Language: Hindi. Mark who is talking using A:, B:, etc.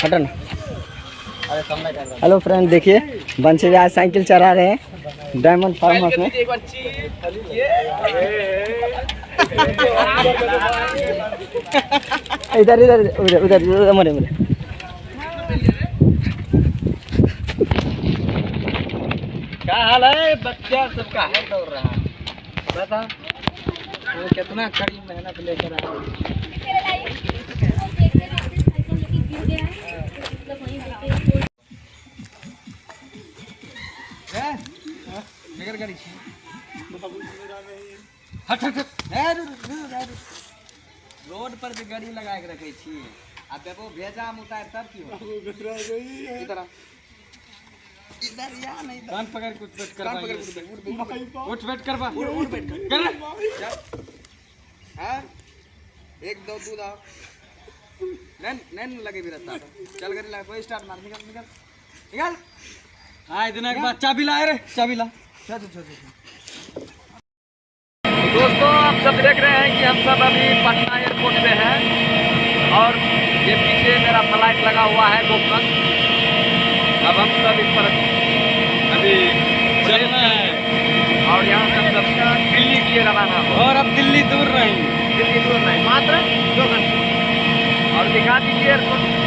A: हटो ना। हेलो फ्रेंड, देखिए बंसी भी आज साइकिल चला रहे हैं डायमंड फार्म हाउस में। इधर इधर उधर उधर मरे मरे। क्या हाल है बच्चा सबका है दौड़ रहा है बता वो कितना कड़ी मेहनत लेकर आया। रोड पर जे गाड़ी लगा के रखे छी आ देखो भेजा हम उतार तब की हो इधर इधर या नहीं कान पकड़ कुछ बैठ कर उठ बैठ कर बा उठ बैठ कर हां 1 2 दूध आओ नैन नैन लगे भी रहता चल गाड़ी लगा कोई स्टार्ट मार निकल निकल निकल हां इतना के बाद चाबी ला रे चाबी ला चल चल दोस्तों आप सब देख रहे हैं कि हम सब अभी पटना एयरपोर्ट पे हैं और ये पीछे मेरा फ्लाइट लगा हुआ है गोपन। अब हम सब इस पर अभी चलना है और यहाँ से हम सब दिल्ली के लिए रवाना हो और अब दिल्ली दूर नहीं मात्र 2 घंटे और दिखा दीजिए एयरपोर्ट।